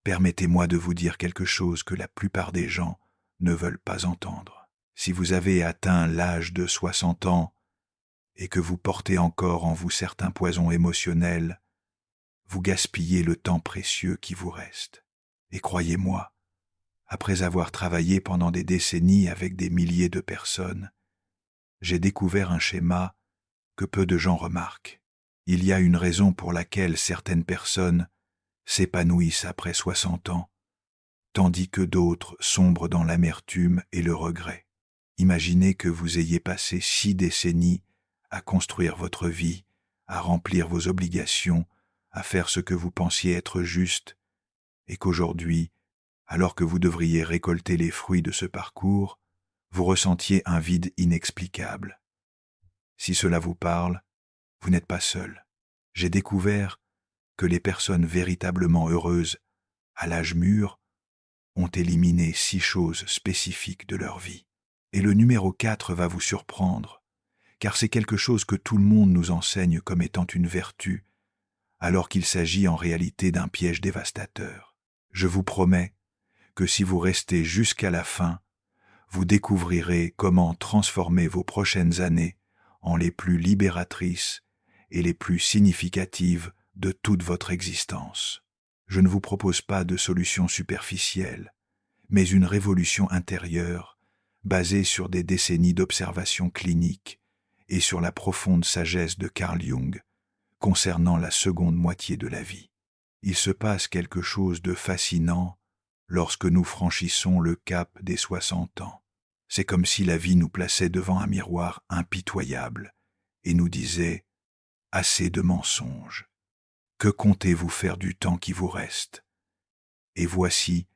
Permettez-moi de vous dire quelque chose que la plupart des gens ne veulent pas entendre. Si vous avez atteint l'âge de 60 ans et que vous portez encore en vous certains poisons émotionnels, vous gaspillez le temps précieux qui vous reste. Et croyez-moi, après avoir travaillé pendant des décennies avec des milliers de personnes, j'ai découvert un schéma que peu de gens remarquent. Il y a une raison pour laquelle certaines personnes s'épanouissent après 60 ans, tandis que d'autres sombrent dans l'amertume et le regret. Imaginez que vous ayez passé 6 décennies à construire votre vie, à remplir vos obligations, à faire ce que vous pensiez être juste, et qu'aujourd'hui, alors que vous devriez récolter les fruits de ce parcours, vous ressentiez un vide inexplicable. Si cela vous parle, vous n'êtes pas seul. J'ai découvert que les personnes véritablement heureuses, à l'âge mûr, ont éliminé 6 choses spécifiques de leur vie. Et le numéro 4 va vous surprendre, car c'est quelque chose que tout le monde nous enseigne comme étant une vertu, alors qu'il s'agit en réalité d'un piège dévastateur. Je vous promets que si vous restez jusqu'à la fin, vous découvrirez comment transformer vos prochaines années en les plus libératrices et les plus significatives de toute votre existence. Je ne vous propose pas de solution superficielle, mais une révolution intérieure basée sur des décennies d'observation clinique et sur la profonde sagesse de Carl Jung concernant la seconde moitié de la vie. Il se passe quelque chose de fascinant lorsque nous franchissons le cap des 60 ans. C'est comme si la vie nous plaçait devant un miroir impitoyable et nous disait « Assez de mensonges. Que comptez-vous faire du temps qui vous reste ?» Et voici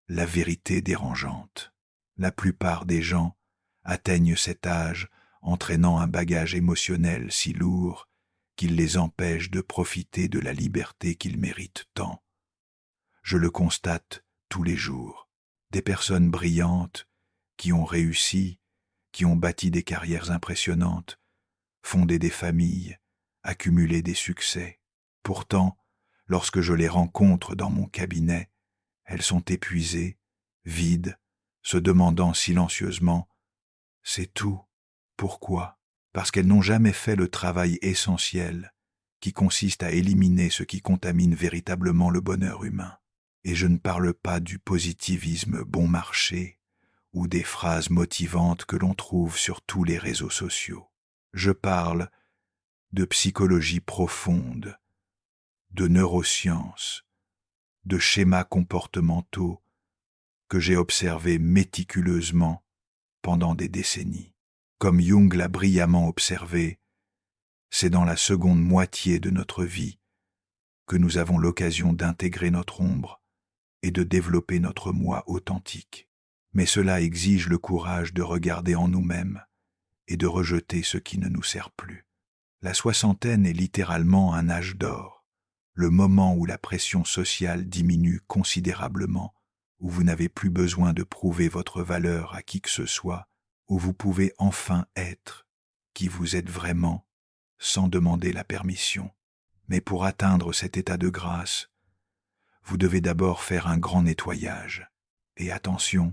la vérité dérangeante. La plupart des gens atteignent cet âge entraînant un bagage émotionnel si lourd qu'il les empêche de profiter de la liberté qu'ils méritent tant. Je le constate tous les jours. Des personnes brillantes qui ont réussi, qui ont bâti des carrières impressionnantes, fondé des familles, accumulé des succès. Pourtant, lorsque je les rencontre dans mon cabinet, elles sont épuisées, vides, se demandant silencieusement « C'est tout. Pourquoi ?» Parce qu'elles n'ont jamais fait le travail essentiel qui consiste à éliminer ce qui contamine véritablement le bonheur humain. Et je ne parle pas du positivisme bon marché ou des phrases motivantes que l'on trouve sur tous les réseaux sociaux. Je parle de psychologie profonde, de neurosciences, de schémas comportementaux que j'ai observés méticuleusement pendant des décennies. Comme Jung l'a brillamment observé, c'est dans la seconde moitié de notre vie que nous avons l'occasion d'intégrer notre ombre et de développer notre moi authentique. Mais cela exige le courage de regarder en nous-mêmes et de rejeter ce qui ne nous sert plus. La soixantaine est littéralement un âge d'or, le moment où la pression sociale diminue considérablement, où vous n'avez plus besoin de prouver votre valeur à qui que ce soit, où vous pouvez enfin être qui vous êtes vraiment, sans demander la permission. Mais pour atteindre cet état de grâce, vous devez d'abord faire un grand nettoyage. Et attention,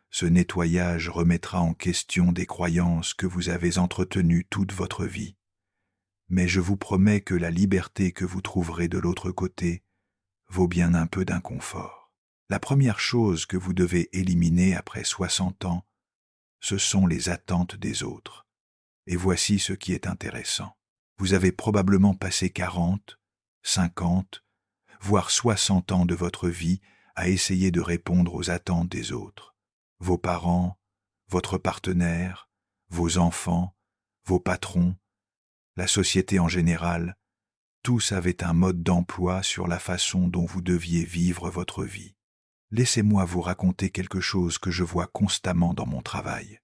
ce nettoyage remettra en question des croyances que vous avez entretenues toute votre vie. Mais je vous promets que la liberté que vous trouverez de l'autre côté vaut bien un peu d'inconfort. La première chose que vous devez éliminer après 60 ans, ce sont les attentes des autres. Et voici ce qui est intéressant. Vous avez probablement passé 40, 50, voire 60 ans de votre vie à essayer de répondre aux attentes des autres. Vos parents, votre partenaire, vos enfants, vos patrons, la société en général, tous avaient un mode d'emploi sur la façon dont vous deviez vivre votre vie. Laissez-moi vous raconter quelque chose que je vois constamment dans mon travail.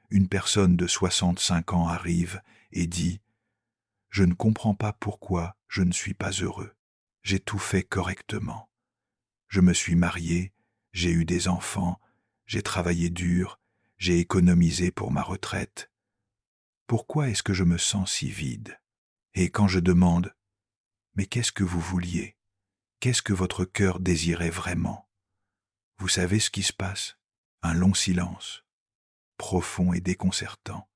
Une personne de 65 ans arrive et dit « Je ne comprends pas pourquoi je ne suis pas heureux. J'ai tout fait correctement. Je me suis marié, j'ai eu des enfants, j'ai travaillé dur, j'ai économisé pour ma retraite. Pourquoi est-ce que je me sens si vide ? Et quand je demande « Mais qu'est-ce que vous vouliez ? Qu'est-ce que votre cœur désirait vraiment? Vous savez ce qui se passe? Un long silence, profond et déconcertant,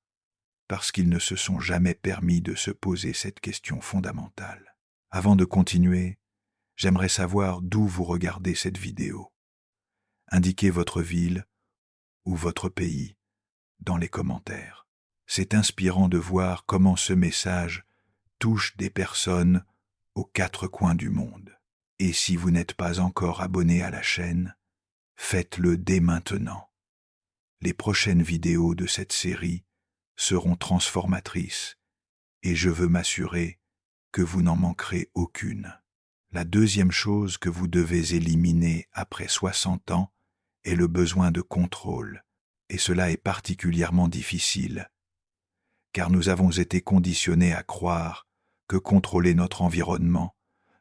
parce qu'ils ne se sont jamais permis de se poser cette question fondamentale. Avant de continuer, j'aimerais savoir d'où vous regardez cette vidéo. Indiquez votre ville ou votre pays dans les commentaires. C'est inspirant de voir comment ce message touche des personnes aux quatre coins du monde. Et si vous n'êtes pas encore abonné à la chaîne, faites-le dès maintenant. Les prochaines vidéos de cette série seront transformatrices et je veux m'assurer que vous n'en manquerez aucune. La deuxième chose que vous devez éliminer après 60 ans est le besoin de contrôle, et cela est particulièrement difficile, car nous avons été conditionnés à croire que contrôler notre environnement,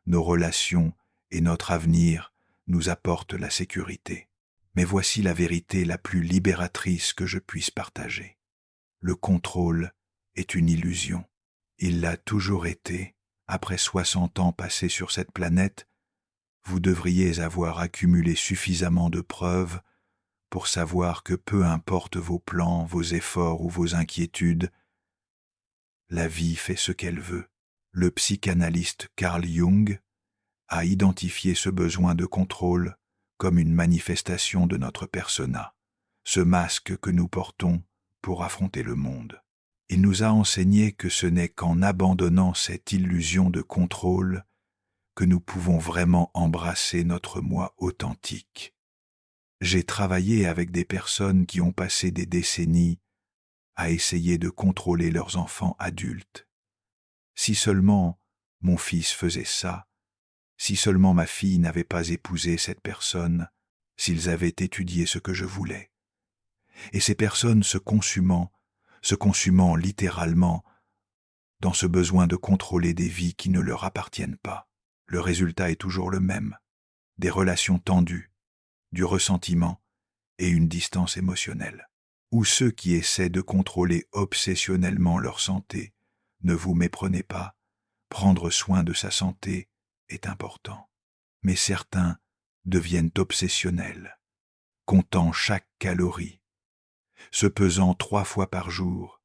nos relations et notre avenir nous apporte la sécurité. Mais voici la vérité la plus libératrice que je puisse partager. Le contrôle est une illusion. Il l'a toujours été. Après 60 ans passés sur cette planète, vous devriez avoir accumulé suffisamment de preuves pour savoir que peu importe vos plans, vos efforts ou vos inquiétudes, la vie fait ce qu'elle veut. Le psychanalyste Carl Jung a identifié ce besoin de contrôle comme une manifestation de notre persona, ce masque que nous portons pour affronter le monde. Il nous a enseigné que ce n'est qu'en abandonnant cette illusion de contrôle que nous pouvons vraiment embrasser notre moi authentique. J'ai travaillé avec des personnes qui ont passé des décennies à essayer de contrôler leurs enfants adultes. Si seulement mon fils faisait ça, si seulement ma fille n'avait pas épousé cette personne, s'ils avaient étudié ce que je voulais. Et ces personnes se consumant littéralement dans ce besoin de contrôler des vies qui ne leur appartiennent pas. Le résultat est toujours le même, des relations tendues, du ressentiment et une distance émotionnelle. Ou ceux qui essaient de contrôler obsessionnellement leur santé, ne vous méprenez pas, prendre soin de sa santé est important. Mais certains deviennent obsessionnels, comptant chaque calorie, se pesant 3 fois par jour,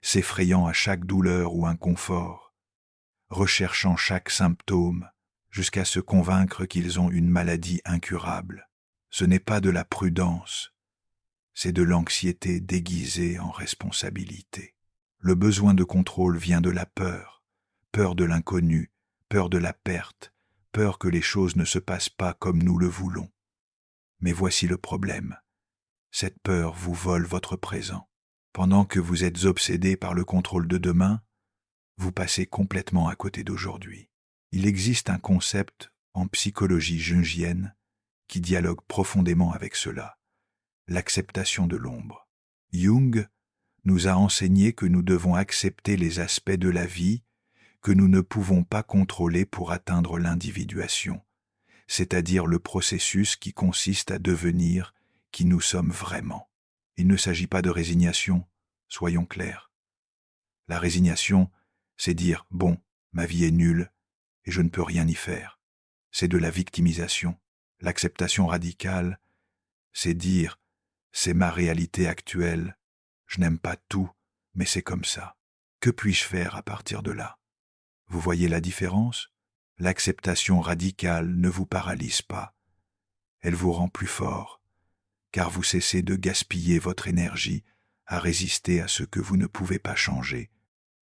s'effrayant à chaque douleur ou inconfort, recherchant chaque symptôme jusqu'à se convaincre qu'ils ont une maladie incurable. Ce n'est pas de la prudence, c'est de l'anxiété déguisée en responsabilité. Le besoin de contrôle vient de la peur, peur de l'inconnu, peur de la perte, peur que les choses ne se passent pas comme nous le voulons. Mais voici le problème. Cette peur vous vole votre présent. Pendant que vous êtes obsédé par le contrôle de demain, vous passez complètement à côté d'aujourd'hui. Il existe un concept en psychologie jungienne qui dialogue profondément avec cela, l'acceptation de l'ombre. Jung nous a enseigné que nous devons accepter les aspects de la vie que nous ne pouvons pas contrôler pour atteindre l'individuation, c'est-à-dire le processus qui consiste à devenir qui nous sommes vraiment. Il ne s'agit pas de résignation, soyons clairs. La résignation, c'est dire « bon, ma vie est nulle et je ne peux rien y faire ». C'est de la victimisation. L'acceptation radicale, c'est dire « c'est ma réalité actuelle, je n'aime pas tout, mais c'est comme ça. Que puis-je faire à partir de là ?» Vous voyez la différence? L'acceptation radicale ne vous paralyse pas. Elle vous rend plus fort, car vous cessez de gaspiller votre énergie à résister à ce que vous ne pouvez pas changer,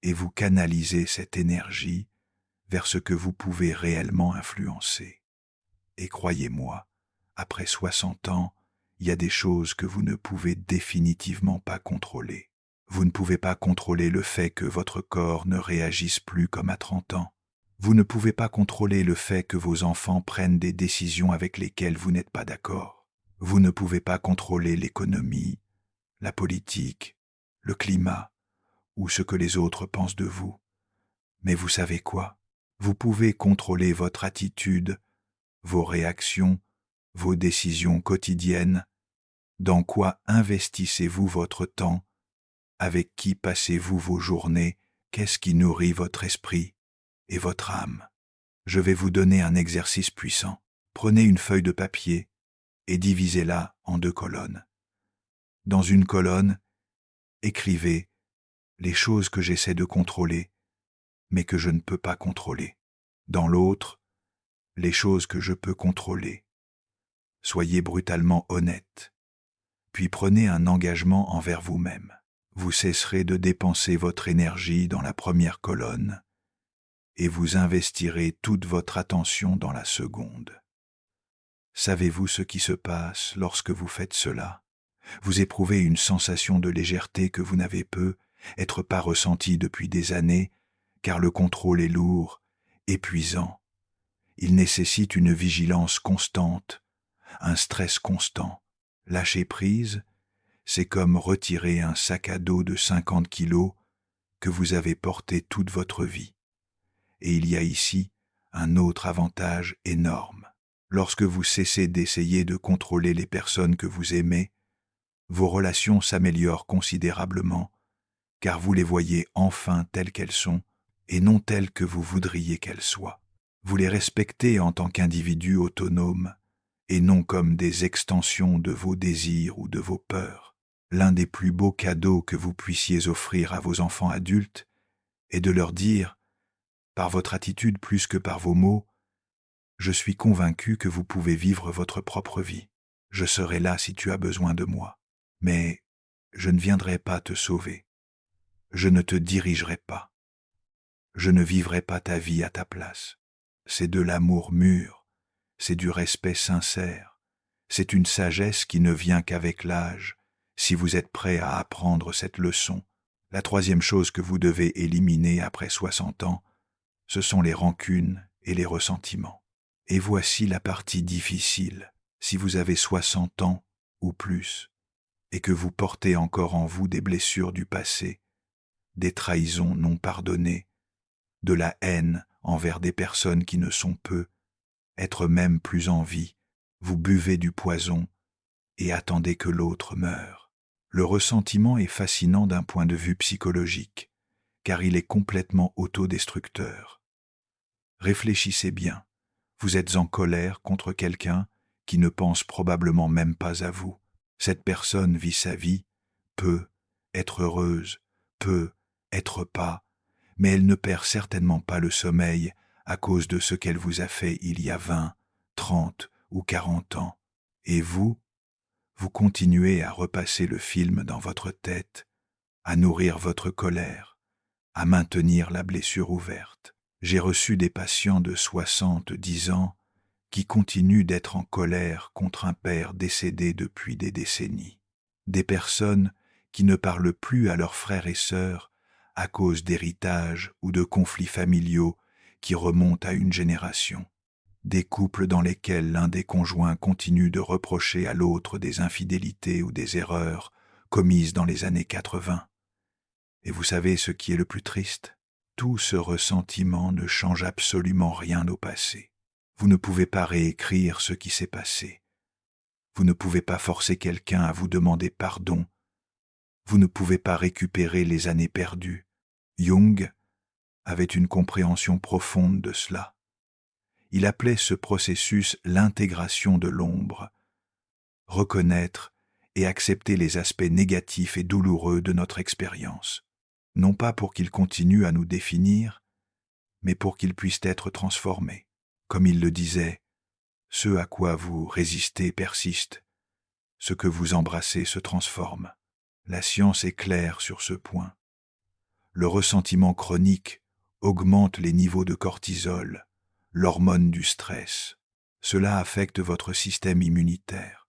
et vous canalisez cette énergie vers ce que vous pouvez réellement influencer. Et croyez-moi, après 60 ans, il y a des choses que vous ne pouvez définitivement pas contrôler. Vous ne pouvez pas contrôler le fait que votre corps ne réagisse plus comme à 30 ans. Vous ne pouvez pas contrôler le fait que vos enfants prennent des décisions avec lesquelles vous n'êtes pas d'accord. Vous ne pouvez pas contrôler l'économie, la politique, le climat ou ce que les autres pensent de vous. Mais vous savez quoi? Vous pouvez contrôler votre attitude, vos réactions, vos décisions quotidiennes. Dans quoi investissez-vous votre temps? Avec qui passez-vous vos journées? Qu'est-ce qui nourrit votre esprit et votre âme? Je vais vous donner un exercice puissant. Prenez une feuille de papier et divisez-la en 2 colonnes. Dans une colonne, écrivez les choses que j'essaie de contrôler, mais que je ne peux pas contrôler. Dans l'autre, les choses que je peux contrôler. Soyez brutalement honnête. Puis prenez un engagement envers vous-même. Vous cesserez de dépenser votre énergie dans la première colonne et vous investirez toute votre attention dans la seconde. Savez-vous ce qui se passe lorsque vous faites cela? Vous éprouvez une sensation de légèreté que vous n'avez peut-être pas ressentie depuis des années, car le contrôle est lourd, épuisant. Il nécessite une vigilance constante, un stress constant. Lâcher prise, c'est comme retirer un sac à dos de 50 kilos que vous avez porté toute votre vie. Et il y a ici un autre avantage énorme. Lorsque vous cessez d'essayer de contrôler les personnes que vous aimez, vos relations s'améliorent considérablement, car vous les voyez enfin telles qu'elles sont et non telles que vous voudriez qu'elles soient. Vous les respectez en tant qu'individus autonomes et non comme des extensions de vos désirs ou de vos peurs. L'un des plus beaux cadeaux que vous puissiez offrir à vos enfants adultes est de leur dire, par votre attitude plus que par vos mots, « Je suis convaincu que vous pouvez vivre votre propre vie. Je serai là si tu as besoin de moi. Mais je ne viendrai pas te sauver. Je ne te dirigerai pas. Je ne vivrai pas ta vie à ta place. C'est de l'amour mûr, c'est du respect sincère, c'est une sagesse qui ne vient qu'avec l'âge, si vous êtes prêt à apprendre cette leçon. La troisième chose que vous devez éliminer après 60 ans, ce sont les rancunes et les ressentiments. Et voici la partie difficile. Si vous avez 60 ans ou plus, et que vous portez encore en vous des blessures du passé, des trahisons non pardonnées, de la haine envers des personnes qui ne sont peu, être même plus en vie, vous buvez du poison et attendez que l'autre meure. Le ressentiment est fascinant d'un point de vue psychologique, car il est complètement autodestructeur. Réfléchissez bien, vous êtes en colère contre quelqu'un qui ne pense probablement même pas à vous. Cette personne vit sa vie, peut être heureuse, peut être pas, mais elle ne perd certainement pas le sommeil à cause de ce qu'elle vous a fait il y a 20, 30 ou 40 ans. Et vous continuez à repasser le film dans votre tête, à nourrir votre colère, à maintenir la blessure ouverte. J'ai reçu des patients de 70 ans qui continuent d'être en colère contre un père décédé depuis des décennies. Des personnes qui ne parlent plus à leurs frères et sœurs à cause d'héritages ou de conflits familiaux qui remontent à une génération. Des couples dans lesquels l'un des conjoints continue de reprocher à l'autre des infidélités ou des erreurs commises dans les années 80. Et vous savez ce qui est le plus triste? Tout ce ressentiment ne change absolument rien au passé. Vous ne pouvez pas réécrire ce qui s'est passé. Vous ne pouvez pas forcer quelqu'un à vous demander pardon. Vous ne pouvez pas récupérer les années perdues. Jung avait une compréhension profonde de cela. Il appelait ce processus l'intégration de l'ombre, reconnaître et accepter les aspects négatifs et douloureux de notre expérience, non pas pour qu'ils continuent à nous définir, mais pour qu'ils puissent être transformés. Comme il le disait, ce à quoi vous résistez persiste, ce que vous embrassez se transforme. La science est claire sur ce point. Le ressentiment chronique augmente les niveaux de cortisol, l'hormone du stress. Cela affecte votre système immunitaire,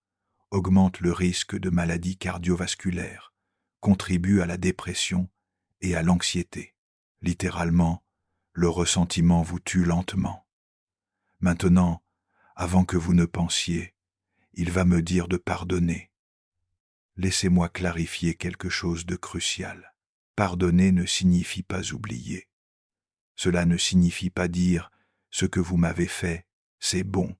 augmente le risque de maladies cardiovasculaires, contribue à la dépression et à l'anxiété. Littéralement, le ressentiment vous tue lentement. Maintenant, avant que vous ne pensiez, il va me dire de pardonner. Laissez-moi clarifier quelque chose de crucial. Pardonner ne signifie pas oublier. Cela ne signifie pas dire « ce que vous m'avez fait, c'est bon ».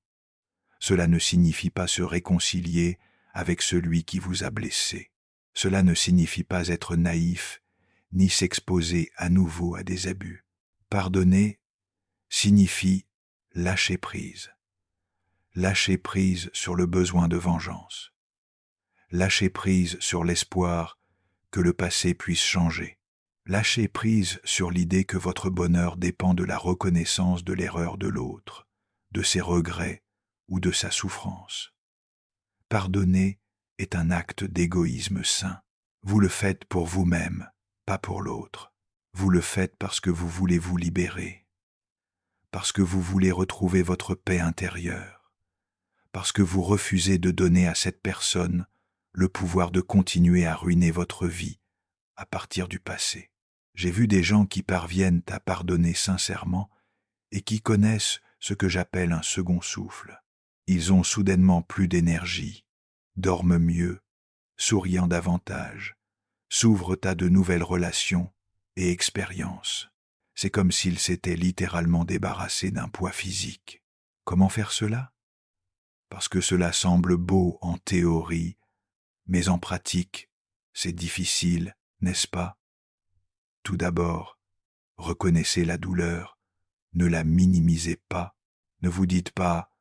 Cela ne signifie pas se réconcilier avec celui qui vous a blessé. Cela ne signifie pas être naïf, ni s'exposer à nouveau à des abus. Pardonner signifie lâchez prise. Lâchez prise sur le besoin de vengeance. Lâchez prise sur l'espoir que le passé puisse changer. Lâchez prise sur l'idée que votre bonheur dépend de la reconnaissance de l'erreur de l'autre, de ses regrets ou de sa souffrance. Pardonner est un acte d'égoïsme sain. Vous le faites pour vous-même, pas pour l'autre. Vous le faites parce que vous voulez vous libérer, parce que vous voulez retrouver votre paix intérieure, parce que vous refusez de donner à cette personne le pouvoir de continuer à ruiner votre vie à partir du passé. J'ai vu des gens qui parviennent à pardonner sincèrement et qui connaissent ce que j'appelle un second souffle. Ils ont soudainement plus d'énergie, dorment mieux, souriant davantage, s'ouvrent à de nouvelles relations et expériences. C'est comme s'ils s'étaient littéralement débarrassés d'un poids physique. Comment faire cela? Parce que cela semble beau en théorie, mais en pratique, c'est difficile, n'est-ce pas? Tout d'abord, reconnaissez la douleur, ne la minimisez pas, ne vous dites pas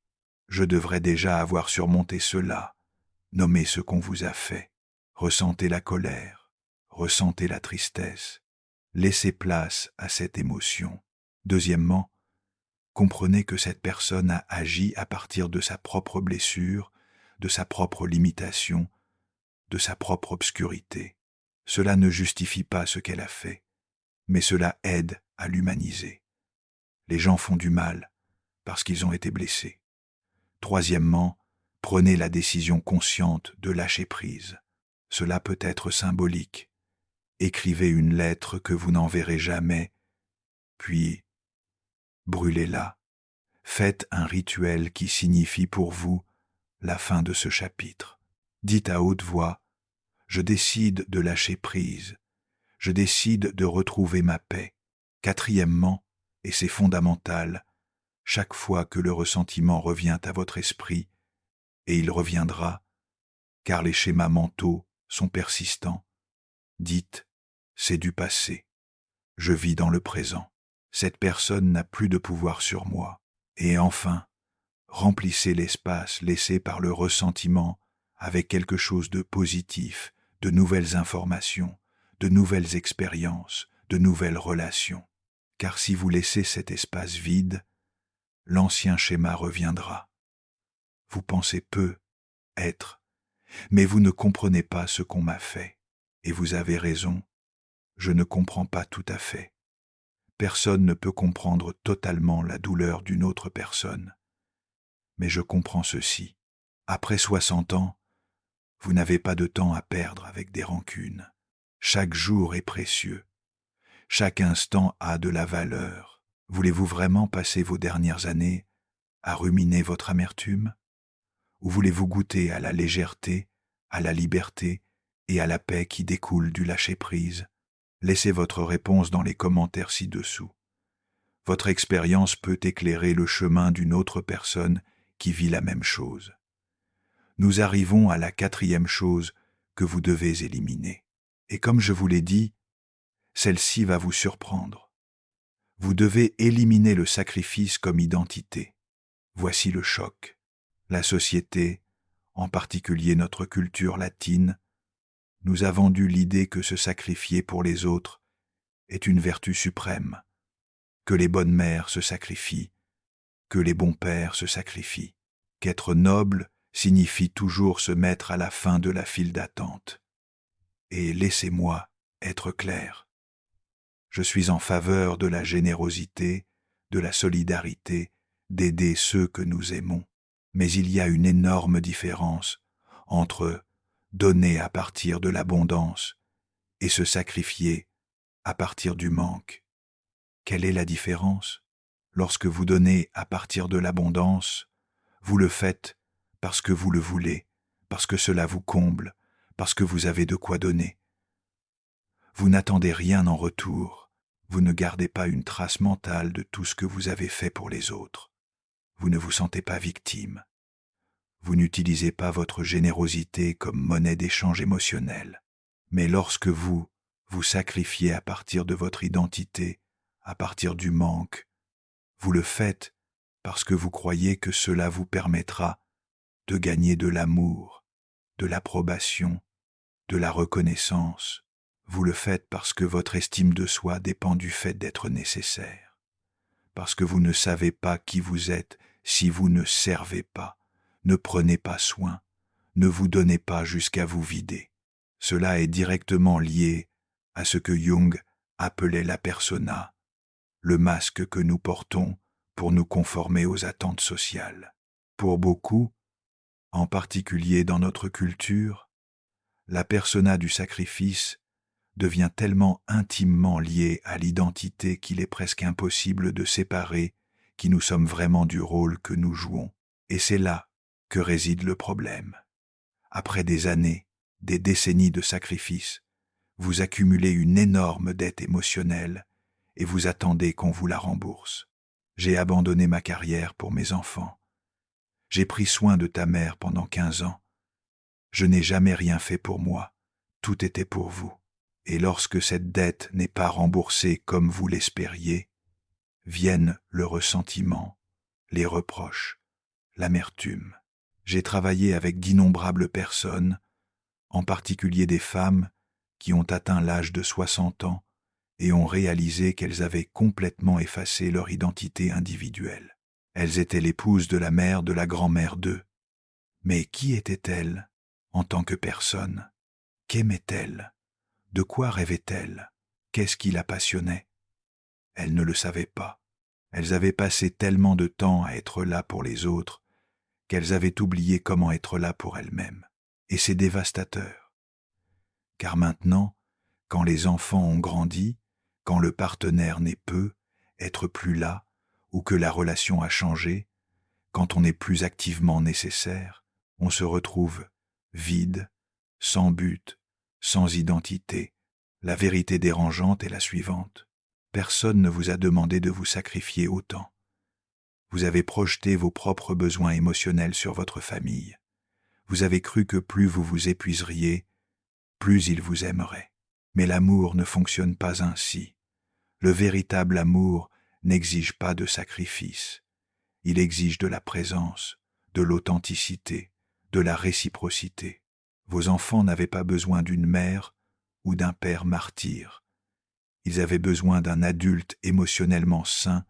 « je devrais déjà avoir surmonté cela », nommez ce qu'on vous a fait, ressentez la colère, ressentez la tristesse, laissez place à cette émotion. Deuxièmement, comprenez que cette personne a agi à partir de sa propre blessure, de sa propre limitation, de sa propre obscurité. Cela ne justifie pas ce qu'elle a fait, mais cela aide à l'humaniser. Les gens font du mal parce qu'ils ont été blessés. Troisièmement, prenez la décision consciente de lâcher prise. Cela peut être symbolique. Écrivez une lettre que vous n'enverrez jamais, puis brûlez-la. Faites un rituel qui signifie pour vous la fin de ce chapitre. Dites à haute voix « Je décide de lâcher prise. Je décide de retrouver ma paix. » Quatrièmement, et c'est fondamental, chaque fois que le ressentiment revient à votre esprit, et il reviendra, car les schémas mentaux sont persistants, dites « c'est du passé. Je vis dans le présent. Cette personne n'a plus de pouvoir sur moi. » Et enfin, remplissez l'espace laissé par le ressentiment avec quelque chose de positif, de nouvelles informations, de nouvelles expériences, de nouvelles relations. Car si vous laissez cet espace vide, l'ancien schéma reviendra. Vous pensez peu être, mais vous ne comprenez pas ce qu'on m'a fait. Et vous avez raison, je ne comprends pas tout à fait. Personne ne peut comprendre totalement la douleur d'une autre personne. Mais je comprends ceci. Après 60 ans, vous n'avez pas de temps à perdre avec des rancunes. Chaque jour est précieux. Chaque instant a de la valeur. Voulez-vous vraiment passer vos dernières années à ruminer votre amertume? Ou voulez-vous goûter à la légèreté, à la liberté et à la paix qui découlent du lâcher-prise? Laissez votre réponse dans les commentaires ci-dessous. Votre expérience peut éclairer le chemin d'une autre personne qui vit la même chose. Nous arrivons à la quatrième chose que vous devez éliminer. Et comme je vous l'ai dit, celle-ci va vous surprendre. Vous devez éliminer le sacrifice comme identité. Voici le choc. La société, en particulier notre culture latine, nous a vendu l'idée que se sacrifier pour les autres est une vertu suprême, que les bonnes mères se sacrifient, que les bons pères se sacrifient, qu'être noble signifie toujours se mettre à la fin de la file d'attente. Et laissez-moi être clair. Je suis en faveur de la générosité, de la solidarité, d'aider ceux que nous aimons. Mais il y a une énorme différence entre donner à partir de l'abondance et se sacrifier à partir du manque. Quelle est la différence? Lorsque vous donnez à partir de l'abondance, vous le faites parce que vous le voulez, parce que cela vous comble, parce que vous avez de quoi donner. Vous n'attendez rien en retour, vous ne gardez pas une trace mentale de tout ce que vous avez fait pour les autres. Vous ne vous sentez pas victime. Vous n'utilisez pas votre générosité comme monnaie d'échange émotionnel. Mais lorsque vous vous sacrifiez à partir de votre identité, à partir du manque, vous le faites parce que vous croyez que cela vous permettra de gagner de l'amour, de l'approbation, de la reconnaissance. Vous le faites parce que votre estime de soi dépend du fait d'être nécessaire, parce que vous ne savez pas qui vous êtes si vous ne servez pas, ne prenez pas soin, ne vous donnez pas jusqu'à vous vider. Cela est directement lié à ce que Jung appelait la persona, le masque que nous portons pour nous conformer aux attentes sociales. Pour beaucoup, en particulier dans notre culture, la persona du sacrifice devient tellement intimement liée à l'identité qu'il est presque impossible de séparer qui nous sommes vraiment du rôle que nous jouons. Et c'est là que réside le problème. Après des années, des décennies de sacrifices, vous accumulez une énorme dette émotionnelle et vous attendez qu'on vous la rembourse. J'ai abandonné ma carrière pour mes enfants. J'ai pris soin de ta mère pendant 15 ans. Je n'ai jamais rien fait pour moi. Tout était pour vous. Et lorsque cette dette n'est pas remboursée comme vous l'espériez, viennent le ressentiment, les reproches, l'amertume. J'ai travaillé avec d'innombrables personnes, en particulier des femmes qui ont atteint l'âge de 60 ans et ont réalisé qu'elles avaient complètement effacé leur identité individuelle. Elles étaient l'épouse de la mère de la grand-mère d'eux. Mais qui était-elle en tant que personne? Qu'aimait-elle? De quoi rêvait-elle? Qu'est-ce qui la passionnait? Elles ne le savaient pas. Elles avaient passé tellement de temps à être là pour les autres qu'elles avaient oublié comment être là pour elles-mêmes. Et c'est dévastateur. Car maintenant, quand les enfants ont grandi, quand le partenaire n'est peu, être plus là, ou que la relation a changé, quand on n'est plus activement nécessaire, on se retrouve vide, sans but, sans identité. La vérité dérangeante est la suivante. Personne ne vous a demandé de vous sacrifier autant. Vous avez projeté vos propres besoins émotionnels sur votre famille. Vous avez cru que plus vous vous épuiseriez, plus ils vous aimeraient. Mais l'amour ne fonctionne pas ainsi. Le véritable amour n'exige pas de sacrifice. Il exige de la présence, de l'authenticité, de la réciprocité. Vos enfants n'avaient pas besoin d'une mère ou d'un père martyr. Ils avaient besoin d'un adulte émotionnellement sain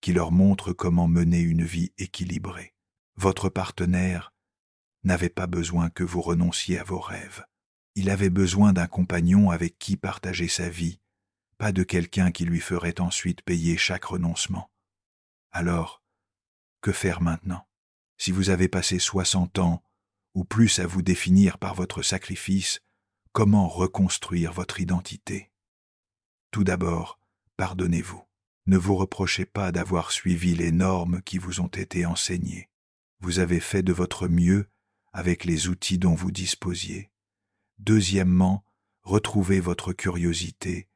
qui leur montre comment mener une vie équilibrée. Votre partenaire n'avait pas besoin que vous renonciez à vos rêves. Il avait besoin d'un compagnon avec qui partager sa vie, pas de quelqu'un qui lui ferait ensuite payer chaque renoncement. Alors, que faire maintenant? Si vous avez passé 60 ans ou plus à vous définir par votre sacrifice, comment reconstruire votre identité? Tout d'abord, pardonnez-vous. Ne vous reprochez pas d'avoir suivi les normes qui vous ont été enseignées. Vous avez fait de votre mieux avec les outils dont vous disposiez. Deuxièmement, retrouvez votre curiosité.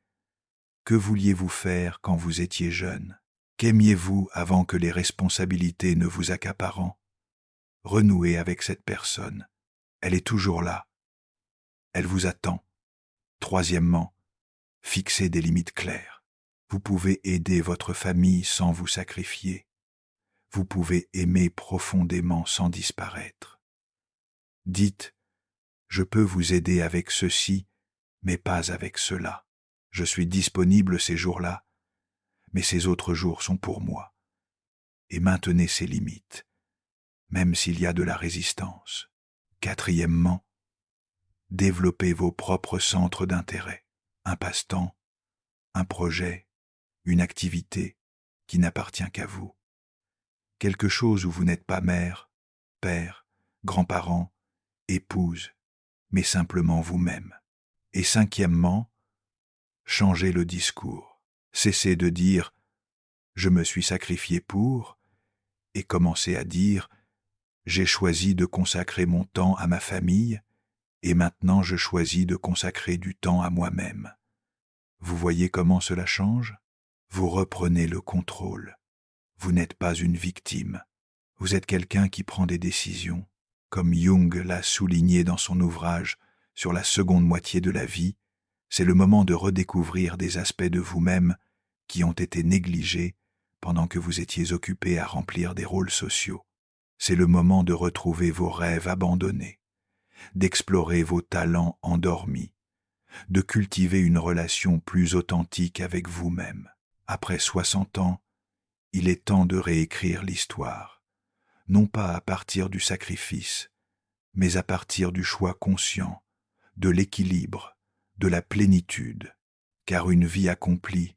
Que vouliez-vous faire quand vous étiez jeune? Qu'aimiez-vous avant que les responsabilités ne vous accaparent? Renouez avec cette personne. Elle est toujours là. Elle vous attend. Troisièmement, fixez des limites claires. Vous pouvez aider votre famille sans vous sacrifier. Vous pouvez aimer profondément sans disparaître. Dites, je peux vous aider avec ceci, mais pas avec cela. Je suis disponible ces jours-là, mais ces autres jours sont pour moi. Et maintenez ces limites, même s'il y a de la résistance. Quatrièmement, développez vos propres centres d'intérêt, un passe-temps, un projet, une activité qui n'appartient qu'à vous. Quelque chose où vous n'êtes pas mère, père, grand-parent, épouse, mais simplement vous-même. Et cinquièmement, changez le discours. Cessez de dire « je me suis sacrifié pour » et commencez à dire « j'ai choisi de consacrer mon temps à ma famille et maintenant je choisis de consacrer du temps à moi-même ». Vous voyez comment cela change? Vous reprenez le contrôle. Vous n'êtes pas une victime. Vous êtes quelqu'un qui prend des décisions. Comme Jung l'a souligné dans son ouvrage sur la seconde moitié de la vie, c'est le moment de redécouvrir des aspects de vous-même qui ont été négligés pendant que vous étiez occupé à remplir des rôles sociaux. C'est le moment de retrouver vos rêves abandonnés, d'explorer vos talents endormis, de cultiver une relation plus authentique avec vous-même. Après 60 ans, il est temps de réécrire l'histoire, non pas à partir du sacrifice, mais à partir du choix conscient, de l'équilibre, de la plénitude, car une vie accomplie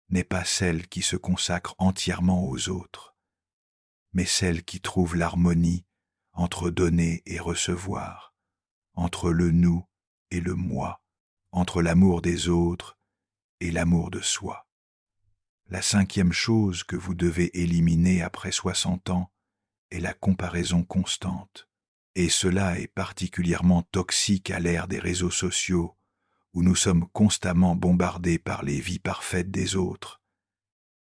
n'est pas celle qui se consacre entièrement aux autres, mais celle qui trouve l'harmonie entre donner et recevoir, entre le nous et le moi, entre l'amour des autres et l'amour de soi. La 5e chose que vous devez éliminer après 60 ans est la comparaison constante. Et cela est particulièrement toxique à l'ère des réseaux sociaux, où nous sommes constamment bombardés par les vies parfaites des autres.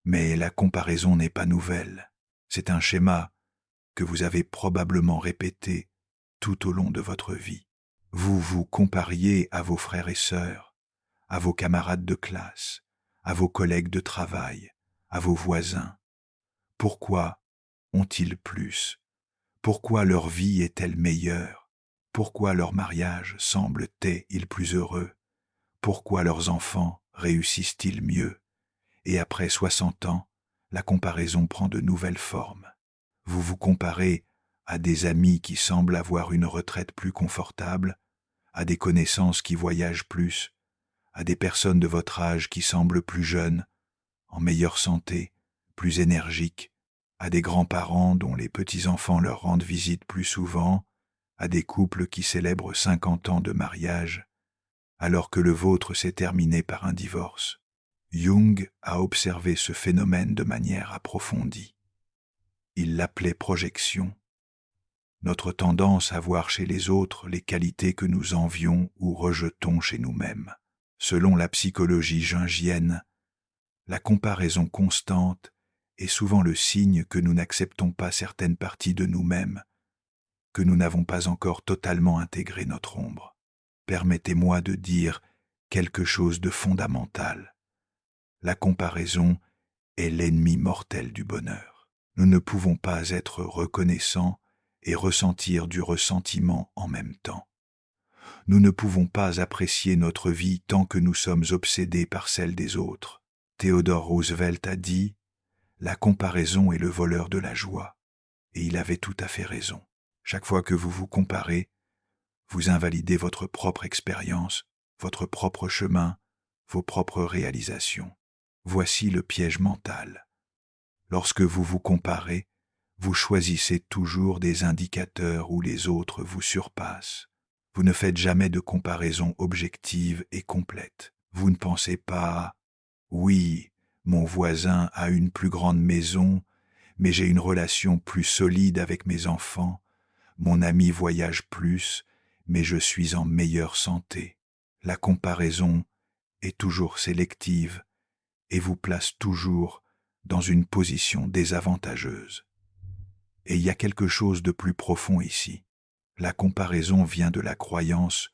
Mais la comparaison n'est pas nouvelle. C'est un schéma que vous avez probablement répété tout au long de votre vie. Vous vous compariez à vos frères et sœurs, à vos camarades de classe, à vos collègues de travail, à vos voisins. Pourquoi ont-ils plus? Pourquoi leur vie est-elle meilleure? Pourquoi leur mariage semble-t-il plus heureux? Pourquoi leurs enfants réussissent-ils mieux? Et après 60 ans, la comparaison prend de nouvelles formes. Vous vous comparez à des amis qui semblent avoir une retraite plus confortable, à des connaissances qui voyagent plus, à des personnes de votre âge qui semblent plus jeunes, en meilleure santé, plus énergiques, à des grands-parents dont les petits-enfants leur rendent visite plus souvent, à des couples qui célèbrent 50 ans de mariage, alors que le vôtre s'est terminé par un divorce. Jung a observé ce phénomène de manière approfondie. Il l'appelait projection. Notre tendance à voir chez les autres les qualités que nous envions ou rejetons chez nous-mêmes. Selon la psychologie jungienne, la comparaison constante est souvent le signe que nous n'acceptons pas certaines parties de nous-mêmes, que nous n'avons pas encore totalement intégré notre ombre. Permettez-moi de dire quelque chose de fondamental. La comparaison est l'ennemi mortel du bonheur. Nous ne pouvons pas être reconnaissants et ressentir du ressentiment en même temps. Nous ne pouvons pas apprécier notre vie tant que nous sommes obsédés par celle des autres. Theodore Roosevelt a dit « La comparaison est le voleur de la joie ». Et il avait tout à fait raison. Chaque fois que vous vous comparez, vous invalidez votre propre expérience, votre propre chemin, vos propres réalisations. Voici le piège mental. Lorsque vous vous comparez, vous choisissez toujours des indicateurs où les autres vous surpassent. Vous ne faites jamais de comparaison objective et complète. Vous ne pensez pas « Oui, mon voisin a une plus grande maison, mais j'ai une relation plus solide avec mes enfants. Mon ami voyage plus, mais je suis en meilleure santé. » La comparaison est toujours sélective et vous place toujours dans une position désavantageuse. Et il y a quelque chose de plus profond ici. La comparaison vient de la croyance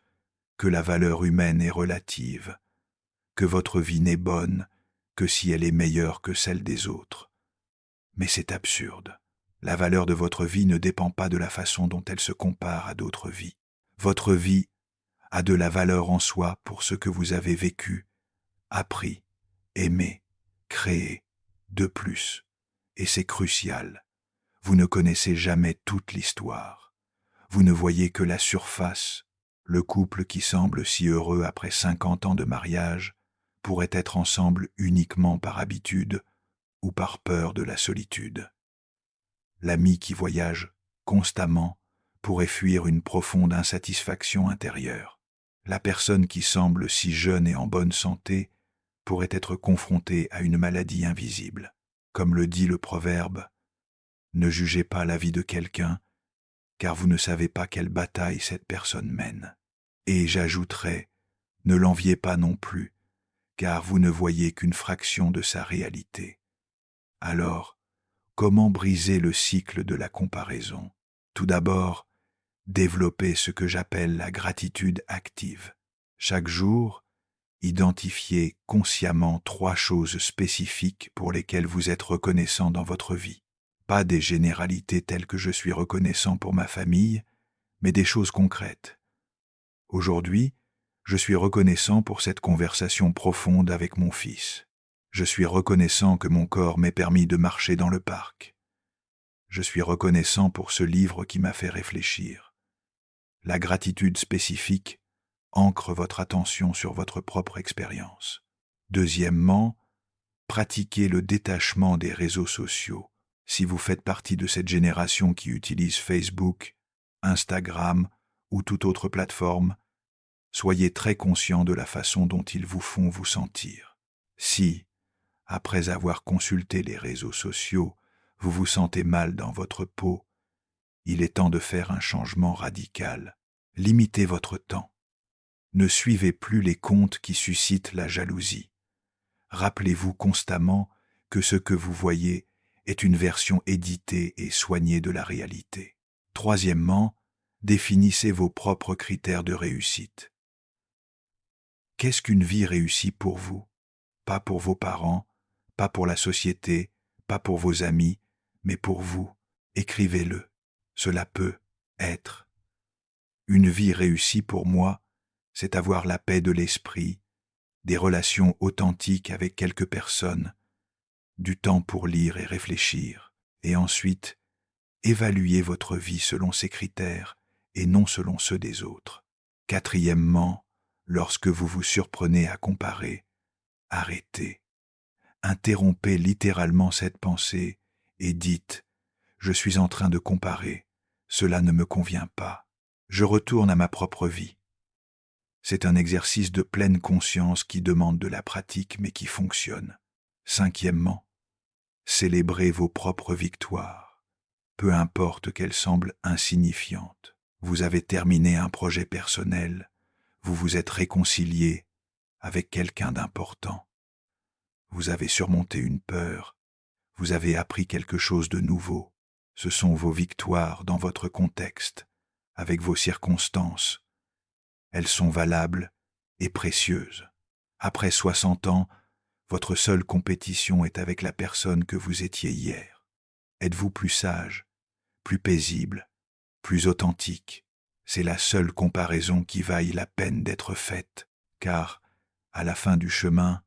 que la valeur humaine est relative, que votre vie n'est bonne que si elle est meilleure que celle des autres. Mais c'est absurde. La valeur de votre vie ne dépend pas de la façon dont elle se compare à d'autres vies. Votre vie a de la valeur en soi pour ce que vous avez vécu, appris, aimé, créé, de plus. Et c'est crucial. Vous ne connaissez jamais toute l'histoire. Vous ne voyez que la surface. Le couple qui semble si heureux après 50 ans de mariage pourrait être ensemble uniquement par habitude ou par peur de la solitude. L'ami qui voyage constamment pourrait fuir une profonde insatisfaction intérieure. La personne qui semble si jeune et en bonne santé pourrait être confrontée à une maladie invisible. Comme le dit le proverbe, « Ne jugez pas la vie de quelqu'un, car vous ne savez pas quelle bataille cette personne mène. » Et j'ajouterai, ne l'enviez pas non plus, car vous ne voyez qu'une fraction de sa réalité. Alors, comment briser le cycle de la comparaison? Tout d'abord, développer ce que j'appelle la gratitude active. Chaque jour, Identifiez consciemment 3 choses spécifiques pour lesquelles vous êtes reconnaissant dans votre vie. Pas des généralités telles que je suis reconnaissant pour ma famille, mais des choses concrètes. Aujourd'hui, je suis reconnaissant pour cette conversation profonde avec mon fils. Je suis reconnaissant que mon corps m'ait permis de marcher dans le parc. Je suis reconnaissant pour ce livre qui m'a fait réfléchir. La gratitude spécifique ancre votre attention sur votre propre expérience. Deuxièmement, pratiquez le détachement des réseaux sociaux. Si vous faites partie de cette génération qui utilise Facebook, Instagram ou toute autre plateforme, soyez très conscient de la façon dont ils vous font vous sentir. Si, après avoir consulté les réseaux sociaux, vous vous sentez mal dans votre peau, il est temps de faire un changement radical. Limitez votre temps. Ne suivez plus les comptes qui suscitent la jalousie. Rappelez-vous constamment que ce que vous voyez est une version éditée et soignée de la réalité. Troisièmement, définissez vos propres critères de réussite. Qu'est-ce qu'une vie réussie pour vous? Pas pour vos parents, pas pour la société, pas pour vos amis, mais pour vous. Écrivez-le. Cela peut être. Une vie réussie pour moi, c'est avoir la paix de l'esprit, des relations authentiques avec quelques personnes, du temps pour lire et réfléchir, et ensuite, évaluer votre vie selon ces critères et non selon ceux des autres. Quatrièmement, lorsque vous vous surprenez à comparer, arrêtez. Interrompez littéralement cette pensée et dites « Je suis en train de comparer, cela ne me convient pas, je retourne à ma propre vie ». C'est un exercice de pleine conscience qui demande de la pratique mais qui fonctionne. Cinquièmement, célébrez vos propres victoires, peu importe qu'elles semblent insignifiantes. Vous avez terminé un projet personnel, vous vous êtes réconcilié avec quelqu'un d'important. Vous avez surmonté une peur, vous avez appris quelque chose de nouveau. Ce sont vos victoires dans votre contexte, avec vos circonstances. Elles sont valables et précieuses. Après 60 ans, votre seule compétition est avec la personne que vous étiez hier. Êtes-vous plus sage, plus paisible, plus authentique? C'est la seule comparaison qui vaille la peine d'être faite, car, à la fin du chemin,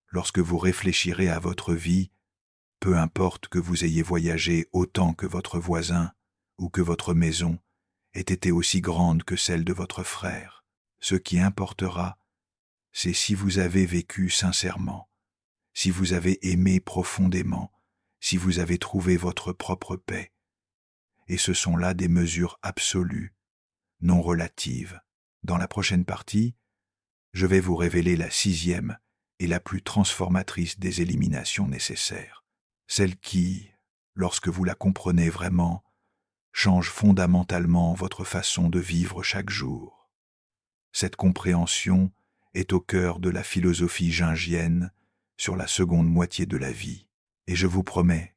lorsque vous réfléchirez à votre vie, peu importe que vous ayez voyagé autant que votre voisin ou que votre maison ait été aussi grande que celle de votre frère, ce qui importera, c'est si vous avez vécu sincèrement, si vous avez aimé profondément, si vous avez trouvé votre propre paix. Et ce sont là des mesures absolues, non relatives. Dans la prochaine partie, je vais vous révéler la 6e et la plus transformatrice des éliminations nécessaires, celle qui, lorsque vous la comprenez vraiment, change fondamentalement votre façon de vivre chaque jour. Cette compréhension est au cœur de la philosophie jungienne sur la seconde moitié de la vie, et je vous promets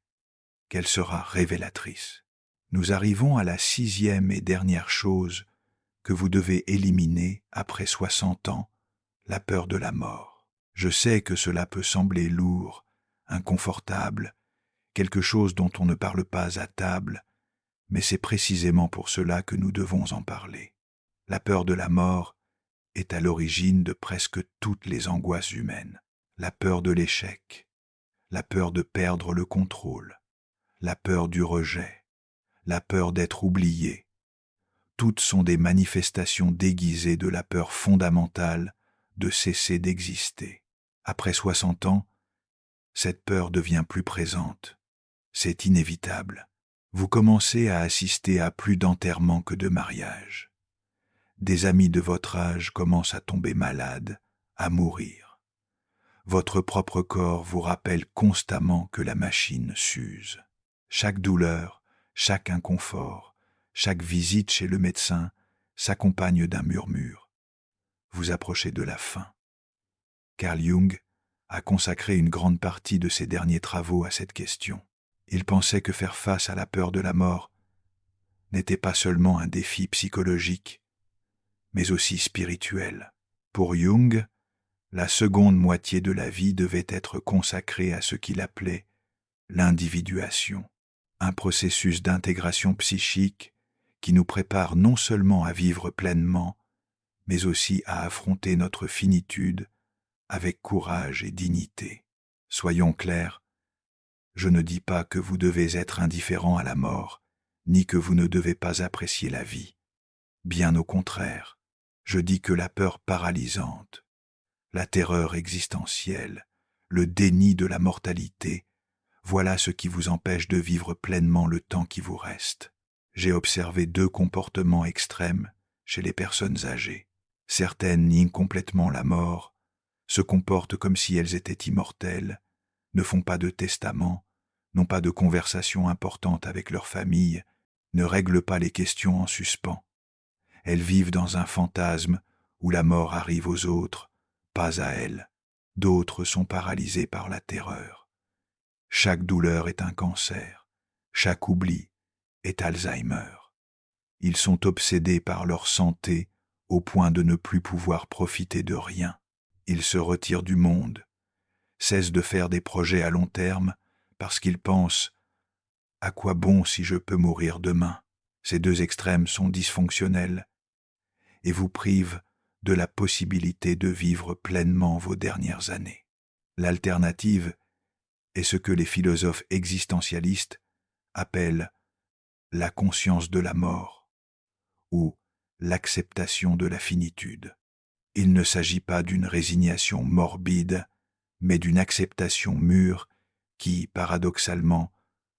qu'elle sera révélatrice. Nous arrivons à la 6e et dernière chose que vous devez éliminer après 60 ans, la peur de la mort. Je sais que cela peut sembler lourd, inconfortable, quelque chose dont on ne parle pas à table, mais c'est précisément pour cela que nous devons en parler. La peur de la mort est à l'origine de presque toutes les angoisses humaines. La peur de l'échec, la peur de perdre le contrôle, la peur du rejet, la peur d'être oublié. Toutes sont des manifestations déguisées de la peur fondamentale de cesser d'exister. Après 60 ans, cette peur devient plus présente. C'est inévitable. Vous commencez à assister à plus d'enterrements que de mariages. Des amis de votre âge commencent à tomber malades, à mourir. Votre propre corps vous rappelle constamment que la machine s'use. Chaque douleur, chaque inconfort, chaque visite chez le médecin s'accompagne d'un murmure. Vous approchez de la fin. Carl Jung a consacré une grande partie de ses derniers travaux à cette question. Il pensait que faire face à la peur de la mort n'était pas seulement un défi psychologique, mais aussi spirituel. Pour Jung, La seconde moitié de la vie devait être consacrée à ce qu'il appelait l'individuation, un processus d'intégration psychique qui nous prépare non seulement à vivre pleinement, mais aussi à affronter notre finitude avec courage et dignité. Soyons clairs, je ne dis pas que vous devez être indifférent à la mort, ni que vous ne devez pas apprécier la vie. Bien au contraire, je dis que la peur paralysante, la terreur existentielle, le déni de la mortalité, voilà ce qui vous empêche de vivre pleinement le temps qui vous reste. J'ai observé deux comportements extrêmes chez les personnes âgées. Certaines nient complètement la mort, se comportent comme si elles étaient immortelles, ne font pas de testament, n'ont pas de conversation importante avec leur famille, ne règlent pas les questions en suspens. Elles vivent dans un fantasme où la mort arrive aux autres, pas à elles. D'autres sont paralysées par la terreur. Chaque douleur est un cancer, chaque oubli est Alzheimer. Ils sont obsédés par leur santé au point de ne plus pouvoir profiter de rien. Ils se retirent du monde, cessent de faire des projets à long terme parce qu'ils pensent « à quoi bon si je peux mourir demain ?» Ces deux extrêmes sont dysfonctionnels et vous privent de la possibilité de vivre pleinement vos dernières années. L'alternative est ce que les philosophes existentialistes appellent la conscience de la mort ou l'acceptation de la finitude. Il ne s'agit pas d'une résignation morbide, mais d'une acceptation mûre qui, paradoxalement,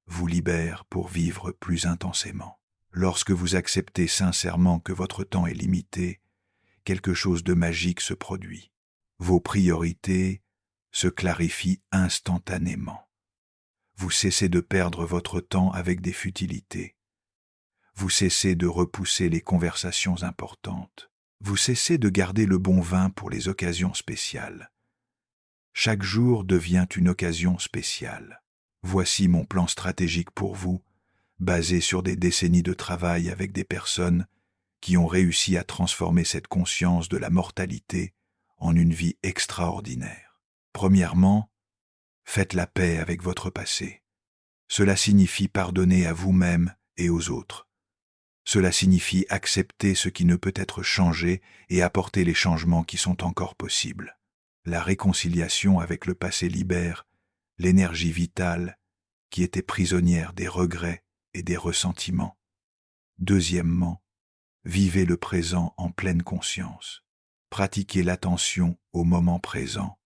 vous libère pour vivre plus intensément. Lorsque vous acceptez sincèrement que votre temps est limité, quelque chose de magique se produit. Vos priorités se clarifient instantanément. Vous cessez de perdre votre temps avec des futilités. Vous cessez de repousser les conversations importantes. Vous cessez de garder le bon vin pour les occasions spéciales. Chaque jour devient une occasion spéciale. Voici mon plan stratégique pour vous, basé sur des décennies de travail avec des personnes qui ont réussi à transformer cette conscience de la mortalité en une vie extraordinaire. Premièrement, faites la paix avec votre passé. Cela signifie pardonner à vous-même et aux autres. Cela signifie accepter ce qui ne peut être changé et apporter les changements qui sont encore possibles. La réconciliation avec le passé libère l'énergie vitale qui était prisonnière des regrets et des ressentiments. Deuxièmement, vivez le présent en pleine conscience. Pratiquez l'attention au moment présent,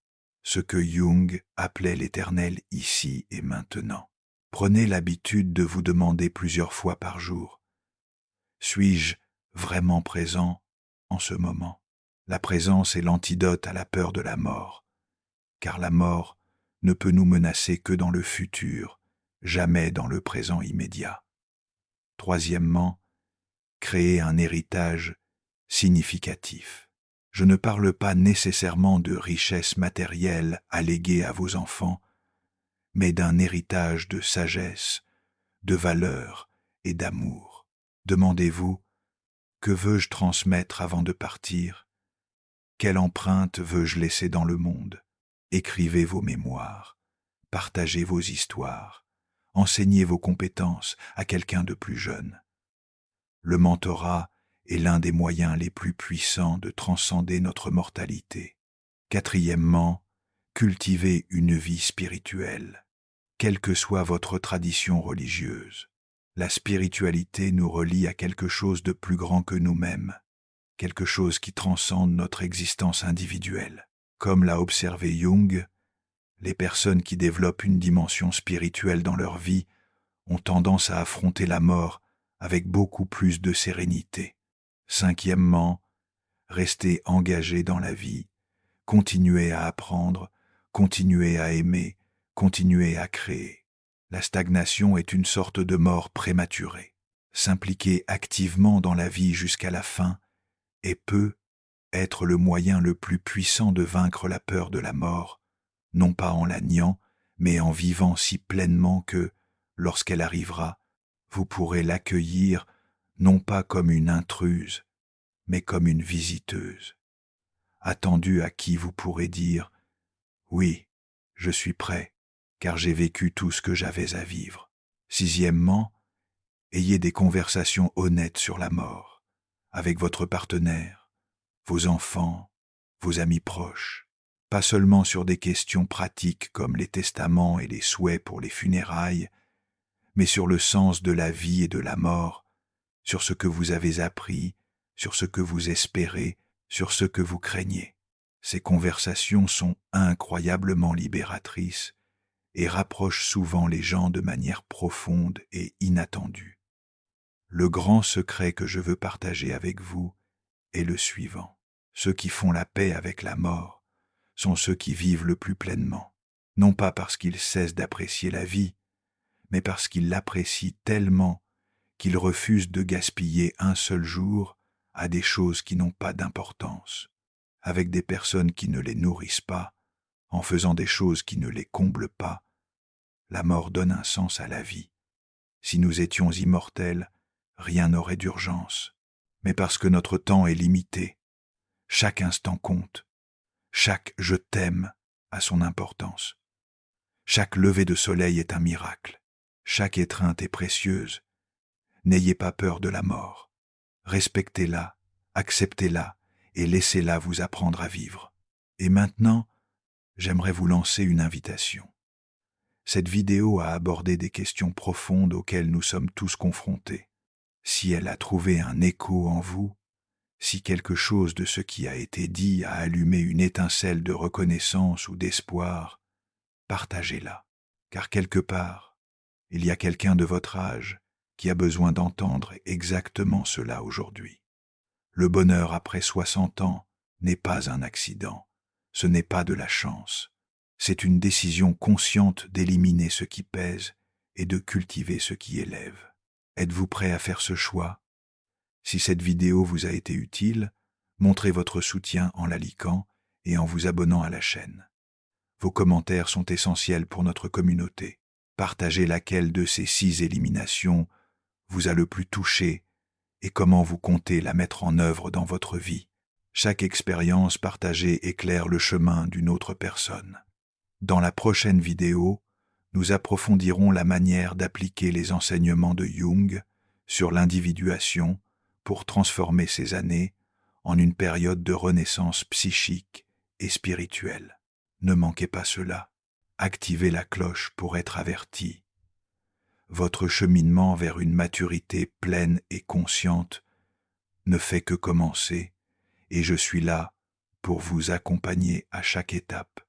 ce que Jung appelait l'éternel ici et maintenant. Prenez l'habitude de vous demander plusieurs fois par jour: suis-je vraiment présent en ce moment? La présence est l'antidote à la peur de la mort, car la mort ne peut nous menacer que dans le futur, jamais dans le présent immédiat. Troisièmement, créez un héritage significatif. Je ne parle pas nécessairement de richesse matérielle à léguer à vos enfants, mais d'un héritage de sagesse, de valeur et d'amour. Demandez-vous: que veux-je transmettre avant de partir? Quelle empreinte veux-je laisser dans le monde? Écrivez vos mémoires, partagez vos histoires, enseignez vos compétences à quelqu'un de plus jeune. Le mentorat est l'un des moyens les plus puissants de transcender notre mortalité. Quatrièmement, cultivez une vie spirituelle. Quelle que soit votre tradition religieuse, la spiritualité nous relie à quelque chose de plus grand que nous-mêmes, quelque chose qui transcende notre existence individuelle. Comme l'a observé Jung, les personnes qui développent une dimension spirituelle dans leur vie ont tendance à affronter la mort avec beaucoup plus de sérénité. Cinquièmement, restez engagés dans la vie, continuez à apprendre, continuez à aimer, continuez à créer. La stagnation est une sorte de mort prématurée. S'impliquer activement dans la vie jusqu'à la fin et peut être le moyen le plus puissant de vaincre la peur de la mort, non pas en la niant, mais en vivant si pleinement que, lorsqu'elle arrivera, vous pourrez l'accueillir non pas comme une intruse, mais comme une visiteuse. attendu à qui vous pourrez dire « Oui, je suis prêt, car j'ai vécu tout ce que j'avais à vivre ». Sixièmement, ayez des conversations honnêtes sur la mort, avec votre partenaire, vos enfants, vos amis proches, pas seulement sur des questions pratiques comme les testaments et les souhaits pour les funérailles, mais sur le sens de la vie et de la mort, sur ce que vous avez appris, sur ce que vous espérez, sur ce que vous craignez. Ces conversations sont incroyablement libératrices et rapprochent souvent les gens de manière profonde et inattendue. Le grand secret que je veux partager avec vous est le suivant. Ceux qui font la paix avec la mort sont ceux qui vivent le plus pleinement, non pas parce qu'ils cessent d'apprécier la vie, mais parce qu'ils l'apprécient tellement qu'ils refusent de gaspiller un seul jour à des choses qui n'ont pas d'importance, avec des personnes qui ne les nourrissent pas, en faisant des choses qui ne les comblent pas. La mort donne un sens à la vie. Si nous étions immortels, rien n'aurait d'urgence. Mais parce que notre temps est limité, chaque instant compte. Chaque « je t'aime » a son importance. Chaque lever de soleil est un miracle. Chaque étreinte est précieuse. N'ayez pas peur de la mort. Respectez-la, acceptez-la et laissez-la vous apprendre à vivre. Et maintenant, j'aimerais vous lancer une invitation. Cette vidéo a abordé des questions profondes auxquelles nous sommes tous confrontés. Si elle a trouvé un écho en vous, si quelque chose de ce qui a été dit a allumé une étincelle de reconnaissance ou d'espoir, partagez-la, car quelque part, il y a quelqu'un de votre âge qui a besoin d'entendre exactement cela aujourd'hui. Le bonheur après 60 ans n'est pas un accident, ce n'est pas de la chance, c'est une décision consciente d'éliminer ce qui pèse et de cultiver ce qui élève. Êtes-vous prêt à faire ce choix? Si cette vidéo vous a été utile, montrez votre soutien en la likant et en vous abonnant à la chaîne. Vos commentaires sont essentiels pour notre communauté. Partagez laquelle de ces 6 éliminations vous a le plus touché et comment vous comptez la mettre en œuvre dans votre vie. Chaque expérience partagée éclaire le chemin d'une autre personne. Dans la prochaine vidéo, nous approfondirons la manière d'appliquer les enseignements de Jung sur l'individuation pour transformer ces années en une période de renaissance psychique et spirituelle. Ne manquez pas cela. Activez la cloche pour être averti. Votre cheminement vers une maturité pleine et consciente ne fait que commencer et je suis là pour vous accompagner à chaque étape.